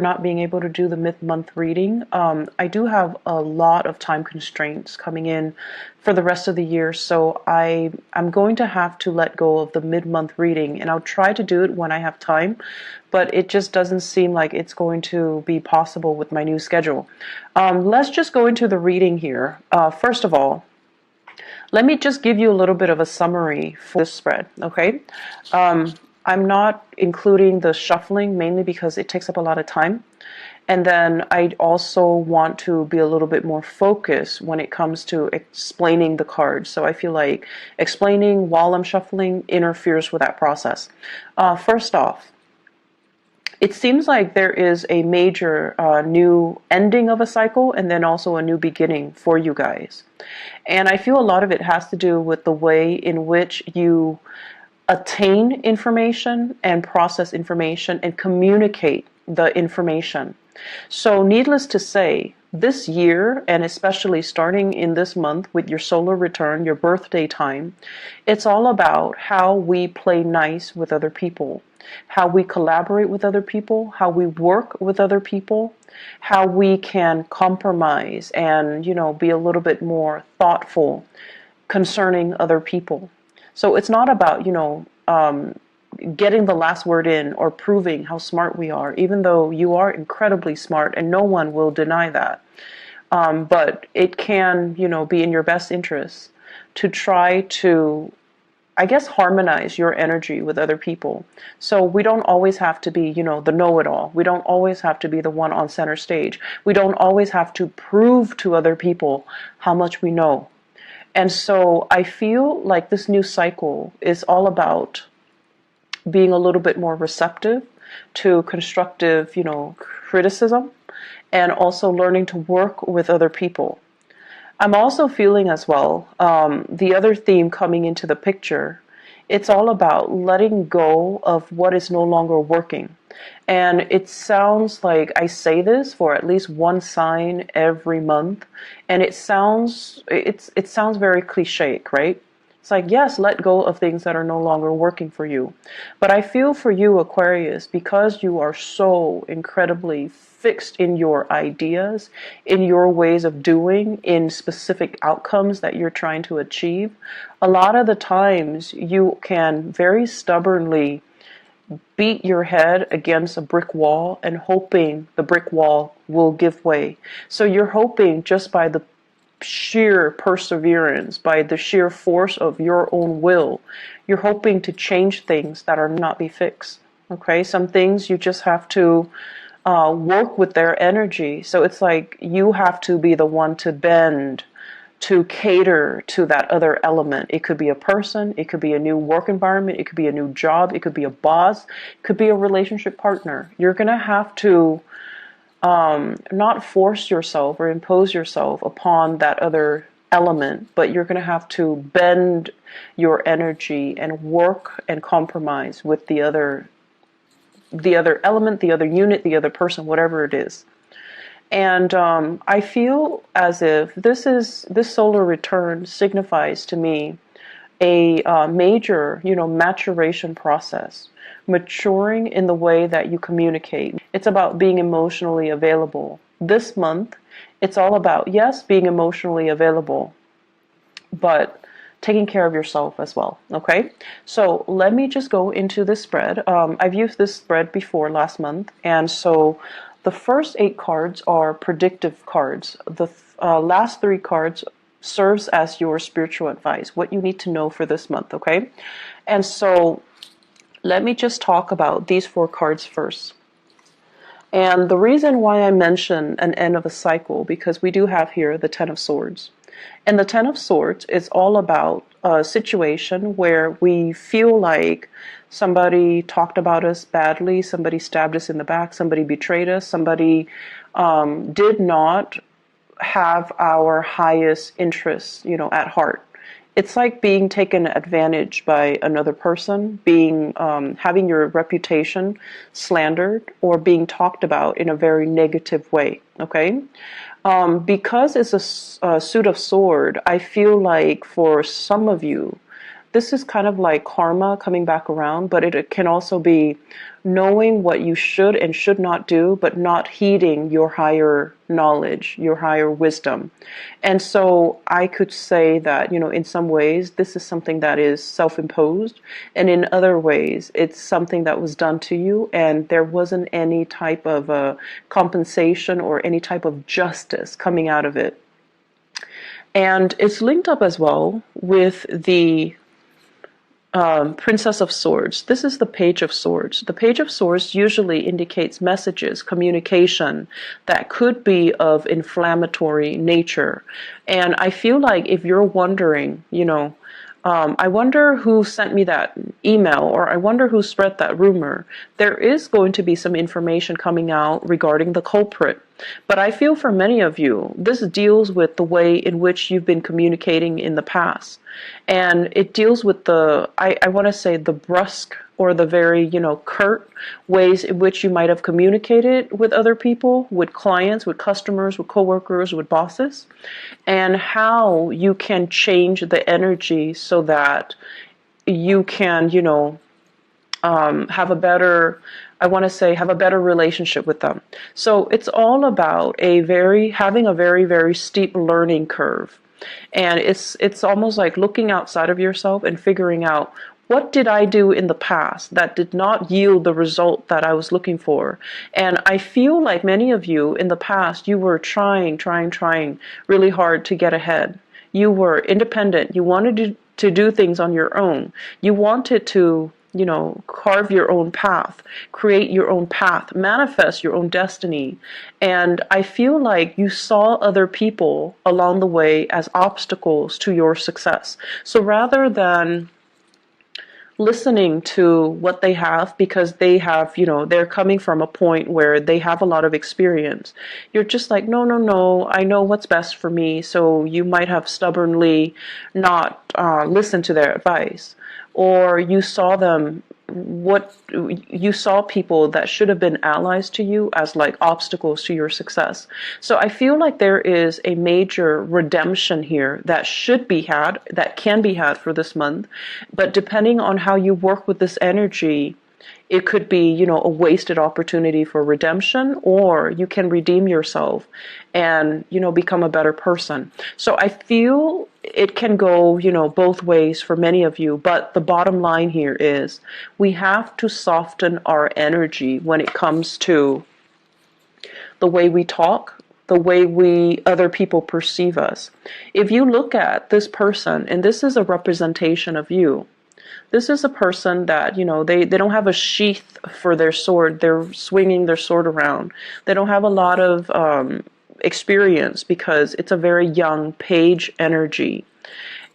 not being able to do the mid-month reading. I do have a lot of time constraints coming in for the rest of the year, so I'm going to have to let go of the mid-month reading, and I'll try to do it when I have time, but it just doesn't seem like it's going to be possible with my new schedule. Let's just go into the reading here. First of all, let me just give you a little bit of a summary for this spread, okay? I'm not including the shuffling mainly because it takes up a lot of time. And then I also want to be a little bit more focused when it comes to explaining the cards. So I feel like explaining while I'm shuffling interferes with that process. First off, it seems like there is a major new ending of a cycle and then also a new beginning for you guys. And I feel a lot of it has to do with the way in which you attain information and process information and communicate the information. So needless to say, this year, and especially starting in this month with your solar return, your birthday time, it's all about how we play nice with other people, how we collaborate with other people, how we work with other people, how we can compromise and, be a little bit more thoughtful concerning other people. So it's not about, getting the last word in or proving how smart we are, even though you are incredibly smart and no one will deny that. But it can, be in your best interest to try to, I guess, harmonize your energy with other people. So we don't always have to be, the know-it-all. We don't always have to be the one on center stage. We don't always have to prove to other people how much we know. And so I feel like this new cycle is all about being a little bit more receptive to constructive, criticism, and also learning to work with other people. I'm also feeling as well, the other theme coming into the picture, it's all about letting go of what is no longer working. And it sounds like I say this for at least one sign every month, and it sounds very cliche, right? It's like, yes, let go of things that are no longer working for you. But I feel for you, Aquarius, because you are so incredibly fixed in your ideas, in your ways of doing, in specific outcomes that you're trying to achieve, a lot of the times you can very stubbornly beat your head against a brick wall and hoping the brick wall will give way. So you're hoping just by the sheer perseverance, by the sheer force of your own will, you're hoping to change things that are not be fixed. Okay, some things you just have to work with their energy. So it's like you have to be the one to bend, to cater to that other element. It could be a person, it could be a new work environment, it could be a new job, it could be a boss, it could be a relationship partner. You're going to have to not force yourself or impose yourself upon that other element, but you're going to have to bend your energy and work and compromise with the other element, the other unit, the other person, whatever it is. And I feel as if this solar return signifies to me a major, maturation process, maturing in the way that you communicate. It's about being emotionally available. This month, it's all about, yes, being emotionally available, but taking care of yourself as well, okay? So let me just go into this spread. I've used this spread before last month, and so the first 8 cards are predictive cards. The last 3 cards serves as your spiritual advice, what you need to know for this month, okay? And so let me just talk about these 4 cards first. And the reason why I mention an end of a cycle, because we do have here the Ten of Swords. And the Ten of Swords is all about a situation where we feel like somebody talked about us badly, somebody stabbed us in the back, somebody betrayed us, somebody did not have our highest interests, at heart. It's like being taken advantage by another person, being having your reputation slandered or being talked about in a very negative way, okay? Because it's a suit of sword, I feel like for some of you, this is kind of like karma coming back around, but it can also be knowing what you should and should not do, but not heeding your higher knowledge, your higher wisdom. And so I could say that, in some ways, this is something that is self-imposed, and in other ways, it's something that was done to you, and there wasn't any type of compensation or any type of justice coming out of it. And it's linked up as well with the Princess of Swords. This is the Page of Swords. The Page of Swords usually indicates messages, communication that could be of inflammatory nature. And I feel like if you're wondering, I wonder who sent me that email, or I wonder who spread that rumor, there is going to be some information coming out regarding the culprit. But I feel for many of you, this deals with the way in which you've been communicating in the past. And it deals with I want to say the brusque or the very, curt ways in which you might have communicated with other people, with clients, with customers, with coworkers, with bosses, and how you can change the energy so that you can, have a better, have a better relationship with them. So it's all about having a very, very steep learning curve. And it's almost like looking outside of yourself and figuring out, what did I do in the past that did not yield the result that I was looking for? And I feel like many of you in the past, you were trying really hard to get ahead. You were independent. You wanted to do things on your own. You wanted to, carve your own path, create your own path, manifest your own destiny. And I feel like you saw other people along the way as obstacles to your success. So rather than listening to what they have, because they have, they're coming from a point where they have a lot of experience, you're just like, no, I know what's best for me. So you might have stubbornly not listened to their advice. Or you saw people that should have been allies to you as like obstacles to your success. So I feel like there is a major redemption here that can be had for this month. But depending on how you work with this energy, it could be, a wasted opportunity for redemption, or you can redeem yourself and, become a better person. So I feel it can go, both ways for many of you. But the bottom line here is we have to soften our energy when it comes to the way we talk, the way other people perceive us. If you look at this person, and this is a representation of you, this is a person that, they don't have a sheath for their sword. They're swinging their sword around. They don't have a lot of experience because it's a very young page energy.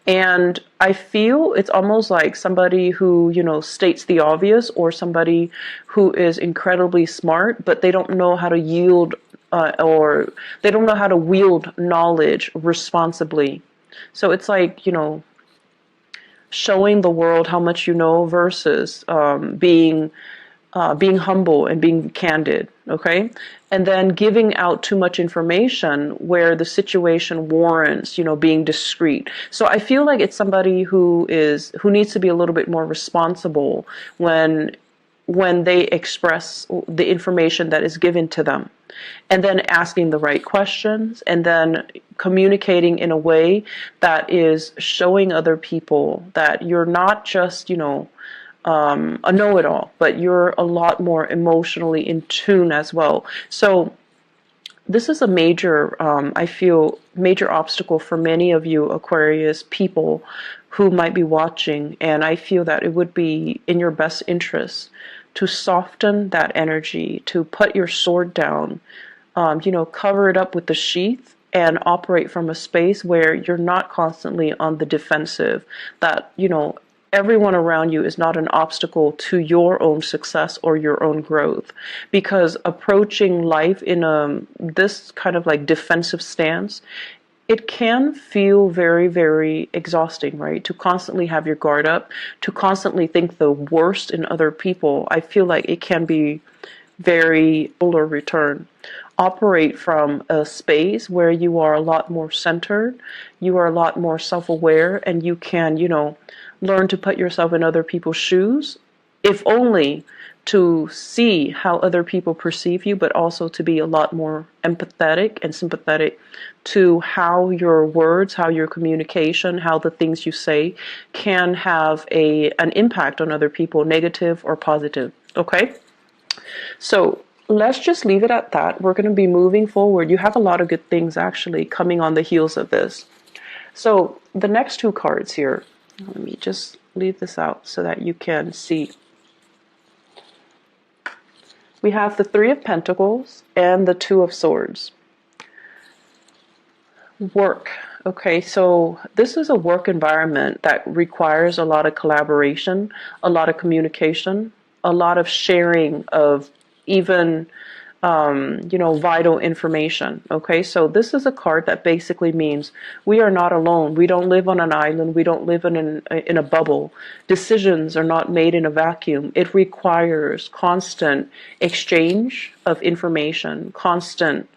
And I feel it's almost like somebody who, states the obvious, or somebody who is incredibly smart, but they don't know how to yield or they don't know how to wield knowledge responsibly. So it's like, showing the world how much you know versus being humble and being candid, okay? And then giving out too much information where the situation warrants, being discreet. So I feel like it's somebody who needs to be a little bit more responsible when they express the information that is given to them. And then asking the right questions, and then communicating in a way that is showing other people that you're not just, a know-it-all, but you're a lot more emotionally in tune as well. So this is a major, I feel, major obstacle for many of you Aquarius people who might be watching. And I feel that it would be in your best interest to soften that energy, to put your sword down, cover it up with the sheath, and operate from a space where you're not constantly on the defensive, that, everyone around you is not an obstacle to your own success or your own growth. Because approaching life in this kind of like defensive stance, it can feel very, very exhausting, right? To constantly have your guard up, to constantly think the worst in other people. I feel like it can be very polar return. Operate from a space where you are a lot more centered, you are a lot more self-aware, and you can, learn to put yourself in other people's shoes, if only to see how other people perceive you, but also to be a lot more empathetic and sympathetic to how your words, how your communication, how the things you say can have an impact on other people, negative or positive. Okay? So let's just leave it at that. We're going to be moving forward. You have a lot of good things actually coming on the heels of this. So the next two cards here, let me just leave this out so that you can see. We have the Three of Pentacles and the Two of Swords. Work. Okay, so this is a work environment that requires a lot of collaboration, a lot of communication, a lot of sharing of even vital information. Okay, so this is a card that basically means we are not alone. We don't live on an island. We don't live in a bubble. Decisions are not made in a vacuum. It requires constant exchange of information, constant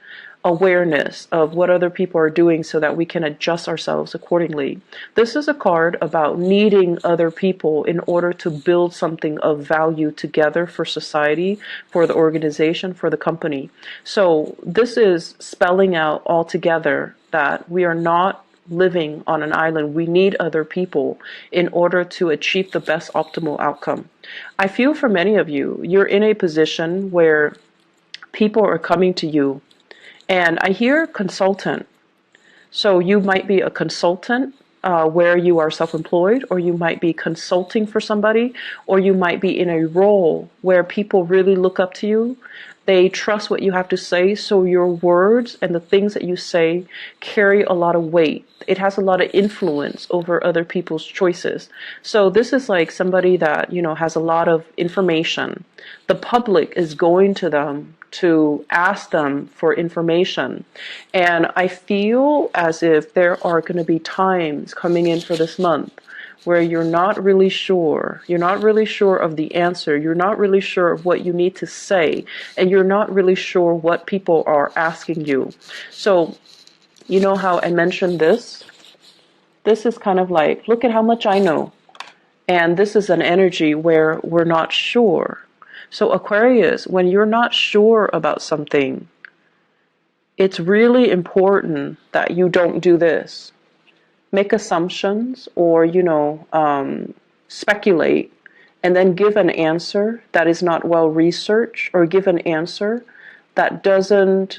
awareness of what other people are doing so that we can adjust ourselves accordingly. This is a card about needing other people in order to build something of value together for society, for the organization, for the company. So this is spelling out altogether that we are not living on an island. We need other people in order to achieve the best optimal outcome. I feel for many of you, you're in a position where people are coming to you. And I hear consultant. So you might be a consultant where you are self-employed, or you might be consulting for somebody, or you might be in a role where people really look up to you. They trust what you have to say, so your words and the things that you say carry a lot of weight. It has a lot of influence over other people's choices. So this is like somebody that, has a lot of information. The public is going to them to ask them for information. And I feel as if there are going to be times coming in for this month where you're not really sure. You're not really sure of the answer. You're not really sure of what you need to say. And you're not really sure what people are asking you. So, you know how I mentioned this? This is kind of like, look at how much I know. And this is an energy where we're not sure. So Aquarius, when you're not sure about something, it's really important that you don't do this. Make assumptions or, speculate and then give an answer that is not well researched, or give an answer that doesn't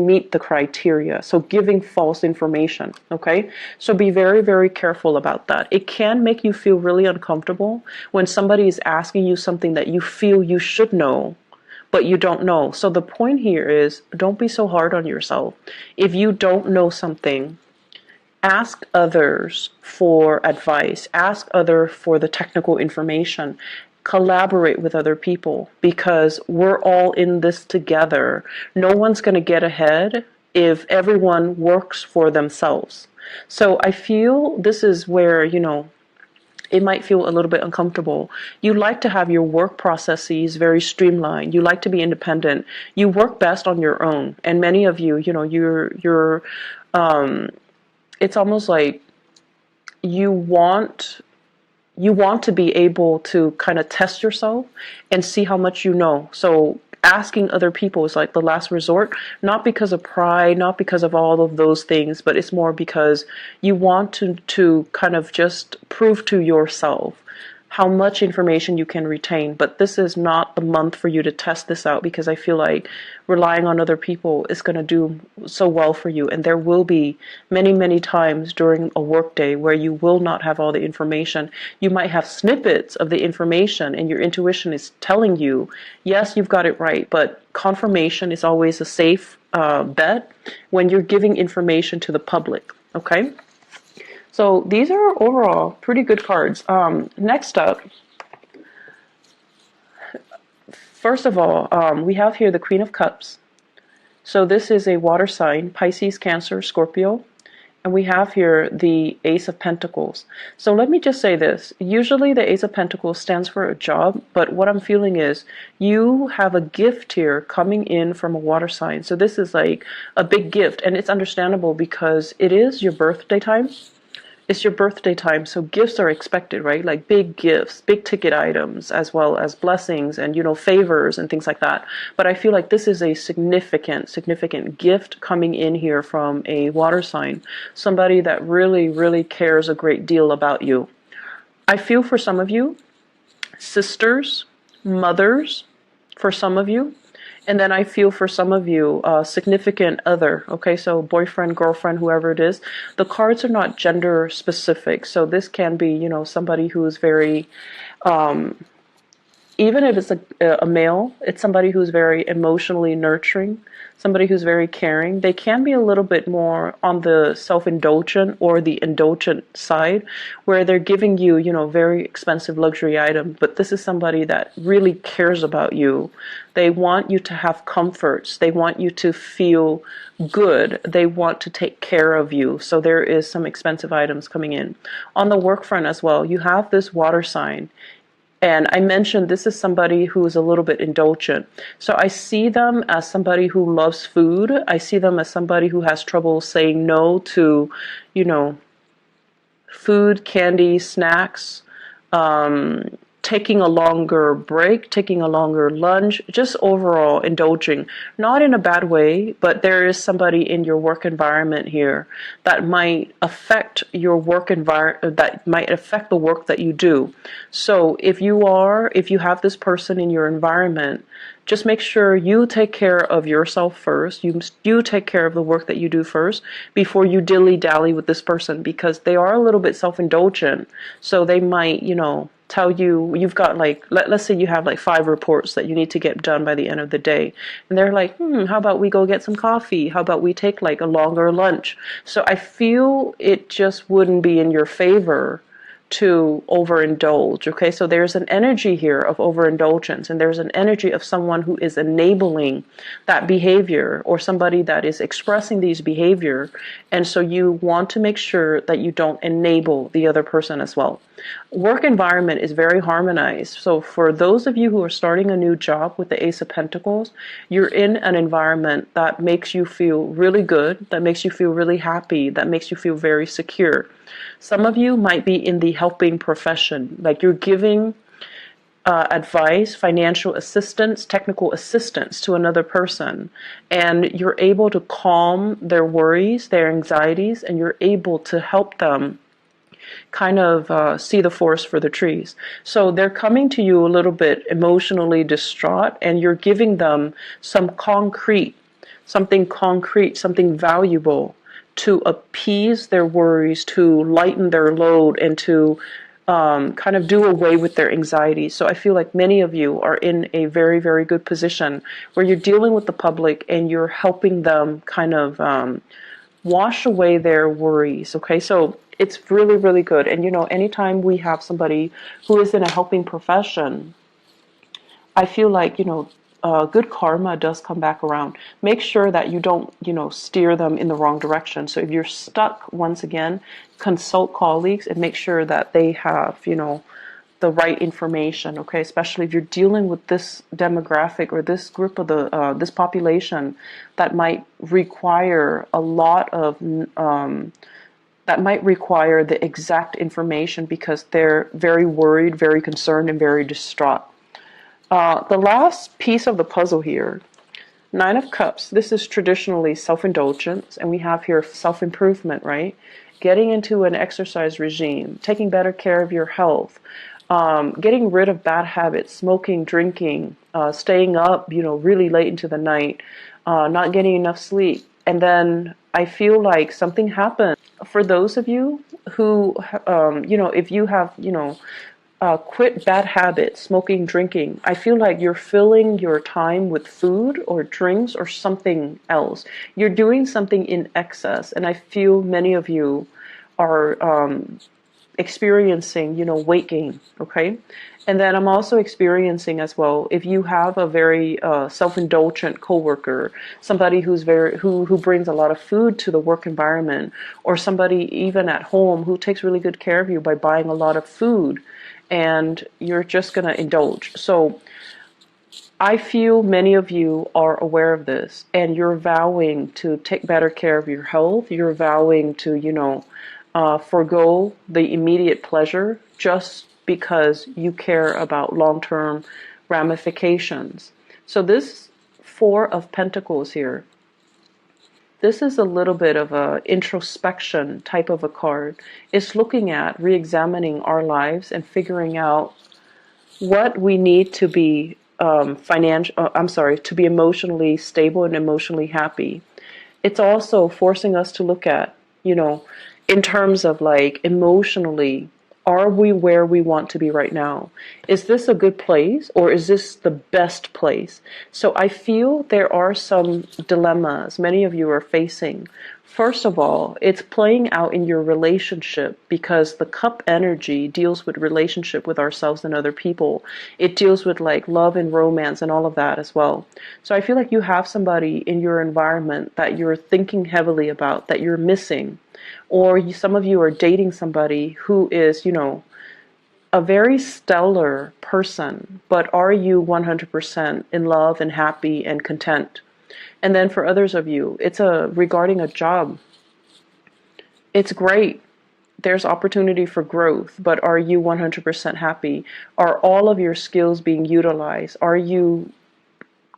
meet the criteria. So giving false information, okay? So be very, very careful about that. It can make you feel really uncomfortable when somebody is asking you something that you feel you should know, but you don't know. So the point here is, don't be so hard on yourself. If you don't know something, ask others for advice, ask others for the technical information. Collaborate with other people, because we're all in this together. No one's going to get ahead if everyone works for themselves. So I feel this is where, it might feel a little bit uncomfortable. You like to have your work processes very streamlined. You like to be independent. You work best on your own. And many of you, you're it's almost like you want to be able to kind of test yourself and see how much you know. So asking other people is like the last resort, not because of pride, not because of all of those things, but it's more because you want to kind of just prove to yourself how much information you can retain. But this is not the month for you to test this out, because I feel like relying on other people is going to do so well for you. And there will be many, many times during a workday where you will not have all the information. You might have snippets of the information and your intuition is telling you, yes, you've got it right. But confirmation is always a safe bet when you're giving information to the public. Okay? So these are overall pretty good cards. Next up, first of all, we have here the Queen of Cups. So this is a water sign, Pisces, Cancer, Scorpio. And we have here the Ace of Pentacles. So let me just say this. Usually the Ace of Pentacles stands for a job, but what I'm feeling is you have a gift here coming in from a water sign. So this is like a big gift, and it's understandable because it is your birthday time. It's your birthday time, so gifts are expected, right? Like big gifts, big ticket items, as well as blessings and, favors and things like that. But I feel like this is a significant gift coming in here from a water sign, somebody that really, really cares a great deal about you. I feel for some of you, sisters, mothers, for some of you. And then I feel for some of you, significant other, okay, so boyfriend, girlfriend, whoever it is. The cards are not gender specific, so this can be, somebody who is very, even if it's a male, it's somebody who's very emotionally nurturing, somebody who's very caring. They can be a little bit more on the self-indulgent or the indulgent side, where they're giving you, very expensive luxury items. But this is somebody that really cares about you. They want you to have comforts. They want you to feel good. They want to take care of you. So there is some expensive items coming in. On the work front as well, you have this water sign. And I mentioned this is somebody who is a little bit indulgent. So I see them as somebody who loves food. I see them as somebody who has trouble saying no to, food, candy, snacks, taking a longer break, taking a longer lunch, just overall indulging. Not in a bad way, but there is somebody in your work environment here that might affect your work environment, that might affect the work that you do. So if you have this person in your environment, just make sure you take care of yourself first. You take care of the work that you do first before you dilly-dally with this person, because they are a little bit self-indulgent. So they might, tell you you've got let's say you have 5 reports that you need to get done by the end of the day, and they're like, how about we go get some coffee? How about we take a longer lunch? So I feel it just wouldn't be in your favor to overindulge. Okay, so there's an energy here of overindulgence, and there's an energy of someone who is enabling that behavior, or somebody that is expressing these behavior, and so you want to make sure that you don't enable the other person as well. Work environment is very harmonized. So for those of you who are starting a new job with the Ace of Pentacles, you're in an environment that makes you feel really good, that makes you feel really happy, that makes you feel very secure. Some of you might be in the helping profession, like you're giving advice, financial assistance, technical assistance to another person, and you're able to calm their worries, their anxieties, and you're able to help them kind of see the forest for the trees. So they're coming to you a little bit emotionally distraught, and you're giving them something concrete, something valuable to appease their worries, to lighten their load, and to kind of do away with their anxiety. So I feel like many of you are in a very, very good position where you're dealing with the public and you're helping them kind of wash away their worries. Okay, so it's really, really good. And anytime we have somebody who is in a helping profession, I feel like, good karma does come back around. Make sure that you don't, steer them in the wrong direction. So if you're stuck, once again, consult colleagues and make sure that they have, the right information, okay? Especially if you're dealing with this demographic or this group of this population that might require a lot of, that might require the exact information because they're very worried, very concerned, and very distraught. The last piece of the puzzle here, 9 of Cups, this is traditionally self-indulgence, and we have here self-improvement, right? Getting into an exercise regime, taking better care of your health, getting rid of bad habits, smoking, drinking, staying up, really late into the night, not getting enough sleep. And then I feel like something happened. For those of you who, if you have, quit bad habits, smoking, drinking, I feel like you're filling your time with food or drinks or something else. You're doing something in excess, and I feel many of you are experiencing, weight gain, okay? And then I'm also experiencing as well, if you have a very self-indulgent coworker, somebody who brings a lot of food to the work environment, or somebody even at home who takes really good care of you by buying a lot of food, and you're just going to indulge. So I feel many of you are aware of this, and you're vowing to take better care of your health. You're vowing to, forego the immediate pleasure just because you care about long-term ramifications. So this Four of Pentacles here, this is a little bit of a introspection type of a card. It's looking at re-examining our lives and figuring out what we need to be to be emotionally stable and emotionally happy. It's also forcing us to look at, in terms of like emotionally, are we where we want to be right now? Is this a good place or is this the best place? So I feel there are some dilemmas many of you are facing. First of all, it's playing out in your relationship because the cup energy deals with relationship with ourselves and other people. It deals with like love and romance and all of that as well. So I feel like you have somebody in your environment that you're thinking heavily about, that you're missing. Or some of you are dating somebody who is, a very stellar person, but are you 100% in love and happy and content? And then for others of you, it's regarding a job. It's great. There's opportunity for growth, but are you 100% happy? Are all of your skills being utilized? Are you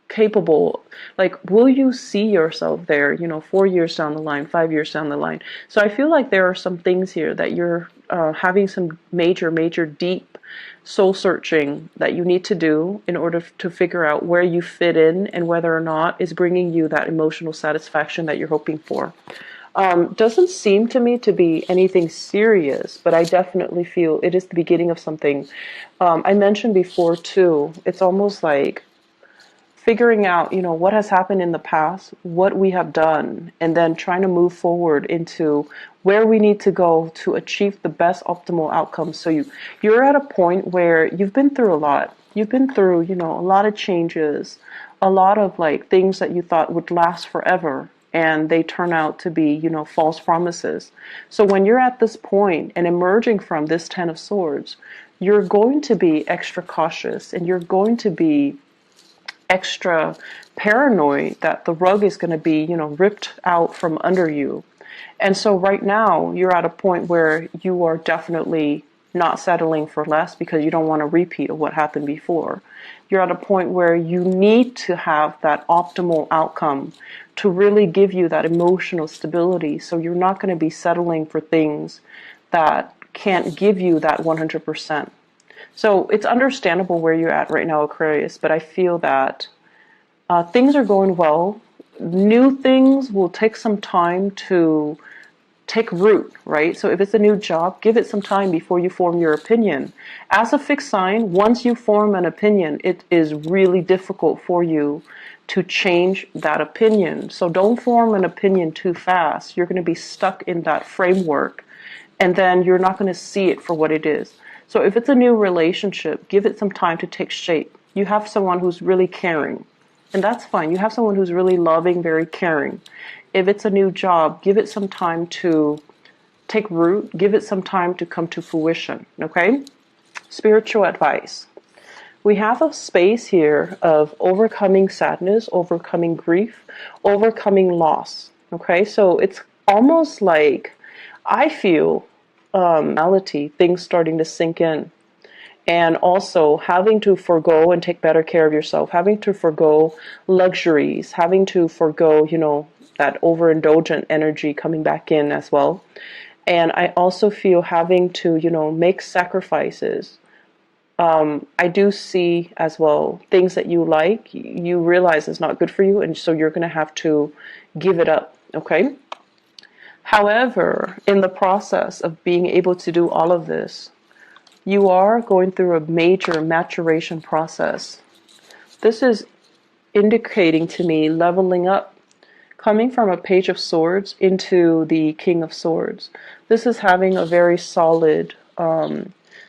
capable? Like, will you see yourself there, 4 years down the line, 5 years down the line? So I feel like there are some things here that you're having some major, deep soul searching that you need to do in order to figure out where you fit in and whether or not it's bringing you that emotional satisfaction that you're hoping for. Doesn't seem to me to be anything serious, but I definitely feel it is the beginning of something. I mentioned before too, it's almost like figuring out, what has happened in the past, what we have done, and then trying to move forward into where we need to go to achieve the best optimal outcome. So you're at a point where you've been through a lot. You've been through, a lot of changes, a lot of like things that you thought would last forever, and they turn out to be, false promises. So when you're at this point and emerging from this Ten of Swords, you're going to be extra cautious and you're going to be extra paranoid that the rug is going to be, ripped out from under you. And so right now you're at a point where you are definitely not settling for less because you don't want a repeat of what happened before. You're at a point where you need to have that optimal outcome to really give you that emotional stability. So you're not going to be settling for things that can't give you that 100%. So it's understandable where you're at right now, Aquarius, but I feel that things are going well. New things will take some time to take root, right? So if it's a new job, give it some time before you form your opinion. As a fixed sign, once you form an opinion, it is really difficult for you to change that opinion. So don't form an opinion too fast. You're going to be stuck in that framework, and then you're not going to see it for what it is. So if it's a new relationship, give it some time to take shape. You have someone who's really caring, and that's fine. You have someone who's really loving, very caring. If it's a new job, give it some time to take root. Give it some time to come to fruition, okay? Spiritual advice. We have a space here of overcoming sadness, overcoming grief, overcoming loss, okay? So it's almost like, I feel, reality, things starting to sink in. And also having to forego and take better care of yourself, having to forego luxuries, having to forego, that overindulgent energy coming back in as well. And I also feel having to, make sacrifices. I do see as well things that you like, you realize it's not good for you, and so you're going to have to give it up, okay? However, in the process of being able to do all of this, you are going through a major maturation process. This is indicating to me leveling up, coming from a Page of Swords into the King of Swords. This is having a very solid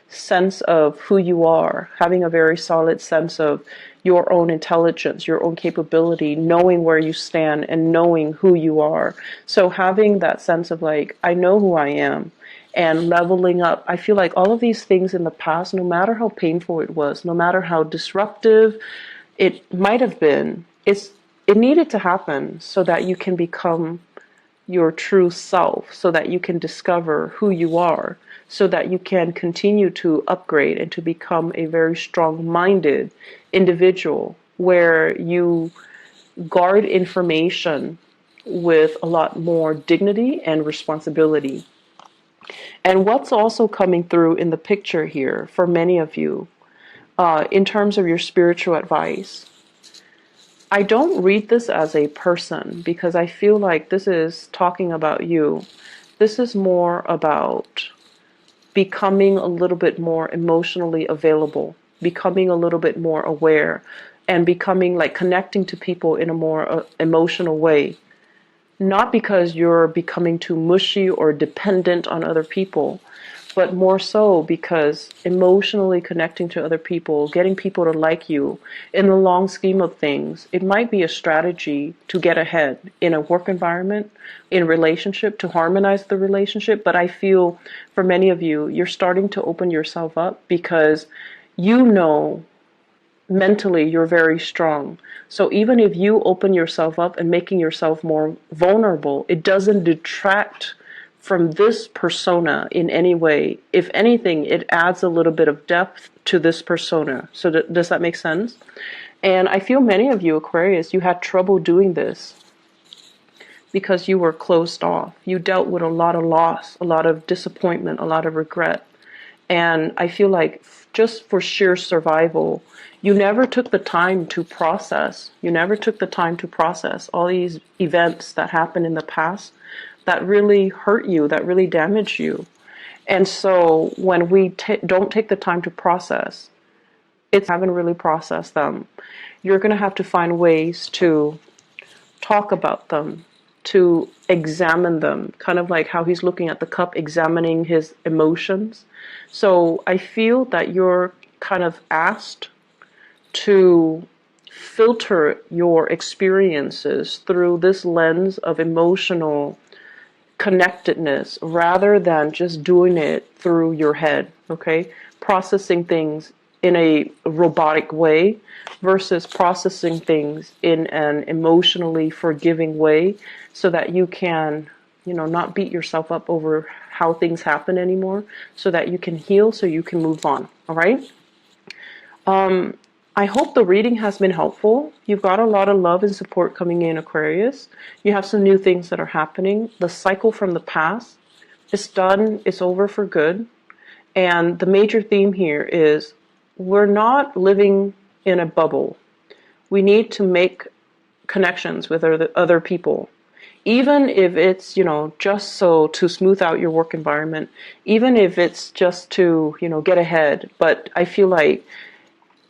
sense of who you are, having a very solid sense of your own intelligence, your own capability, knowing where you stand and knowing who you are. So having that sense of like, I know who I am, and leveling up. I feel like all of these things in the past, no matter how painful it was, no matter how disruptive it might have been, it needed to happen so that you can become your true self so that you can discover who you are, so that you can continue to upgrade and to become a very strong-minded individual where you guard information with a lot more dignity and responsibility. And what's also coming through in the picture here for many of you, in terms of your spiritual advice, I don't read this as a person because I feel like this is talking about you. This is more about becoming a little bit more emotionally available, becoming a little bit more aware, and becoming like connecting to people in a more emotional way. Not because you're becoming too mushy or dependent on other people, but more so because emotionally connecting to other people, getting people to like you, in the long scheme of things, it might be a strategy to get ahead in a work environment, in relationship, to harmonize the relationship. But I feel for many of you, you're starting to open yourself up because you know mentally you're very strong. So even if you open yourself up and making yourself more vulnerable, it doesn't detract from this persona in any way. If anything, it adds a little bit of depth to this persona. So does that make sense? And I feel many of you, Aquarius, you had trouble doing this because you were closed off. You dealt with a lot of loss, a lot of disappointment, a lot of regret. And I feel like just for sheer survival, you never took the time to process. You never took the time to process all these events that happened in the past that really hurt you, that really damaged you. And so when we don't take the time to process, it's haven't really processed them. You're going to have to find ways to talk about them, to examine them, kind of like how he's looking at the cup, examining his emotions. So I feel that you're kind of asked to filter your experiences through this lens of emotional connectedness rather than just doing it through your head, okay? Processing things in a robotic way versus processing things in an emotionally forgiving way so that you can, not beat yourself up over how things happen anymore, so that you can heal, so you can move on, all right? I hope the reading has been helpful. You've got a lot of love and support coming in, Aquarius. You have some new things that are happening. The cycle from the past is done. It's over for good. And the major theme here is we're not living in a bubble. We need to make connections with other people. Even if it's, just so to smooth out your work environment, even if it's just to, get ahead. But I feel like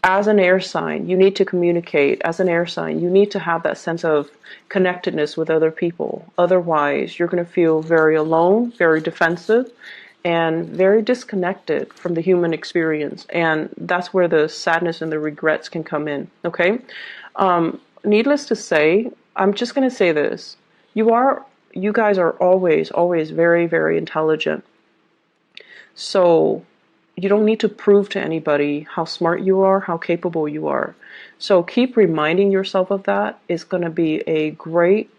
as an air sign, you need to communicate. As an air sign, you need to have that sense of connectedness with other people. Otherwise, you're going to feel very alone, very defensive, and very disconnected from the human experience. And that's where the sadness and the regrets can come in, okay? Needless to say, I'm just going to say this. You guys are always, always very, very intelligent. So you don't need to prove to anybody how smart you are, how capable you are. So keep reminding yourself of that. It's going to be a great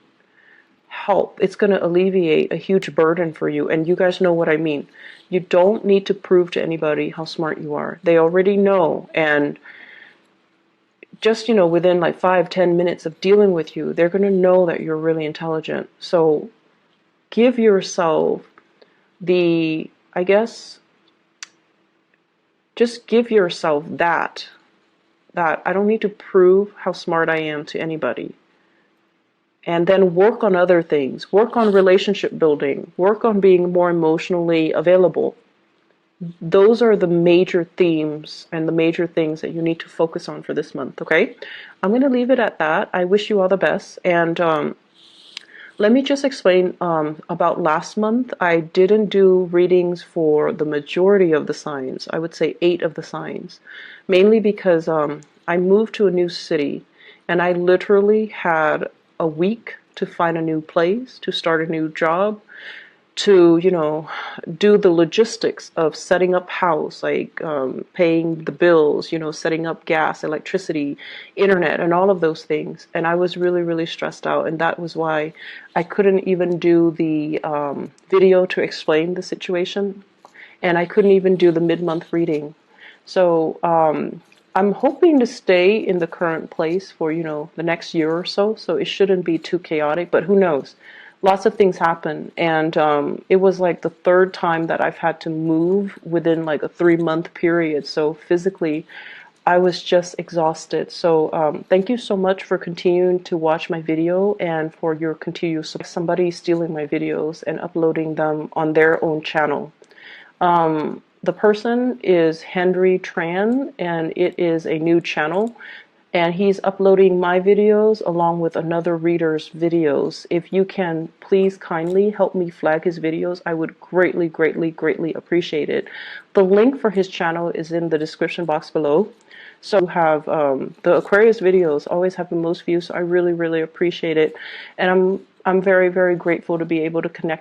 help. It's going to alleviate a huge burden for you. And you guys know what I mean. You don't need to prove to anybody how smart you are. They already know. And just, within like 5-10 minutes of dealing with you, they're going to know that you're really intelligent. So give yourself just give yourself that I don't need to prove how smart I am to anybody. And then work on other things. Work on relationship building. Work on being more emotionally available. Those are the major themes and the major things that you need to focus on for this month, okay? I'm going to leave it at that. I wish you all the best. And let me just explain about last month. I didn't do readings for the majority of the signs. I would say 8 of the signs. Mainly because I moved to a new city and I literally had a week to find a new place, to start a new job. to, do the logistics of setting up house, like paying the bills, setting up gas, electricity, internet, and all of those things. And I was really, really stressed out. And that was why I couldn't even do the video to explain the situation. And I couldn't even do the mid-month reading. So I'm hoping to stay in the current place for, the next year or so. So it shouldn't be too chaotic, but who knows? Lots of things happen. And it was like the third time that I've had to move within like a 3-month period. So physically, I was just exhausted. So thank you so much for continuing to watch my video and for your continued support. Somebody stealing my videos and uploading them on their own channel. The person is Henry Tran, and it is a new channel, and he's uploading my videos along with another reader's videos. If you can please kindly help me flag his videos, I would greatly, greatly, greatly appreciate it. The link for his channel is in the description box below. So you have the Aquarius videos always have the most views, so I really, really appreciate it. And I'm very, very grateful to be able to connect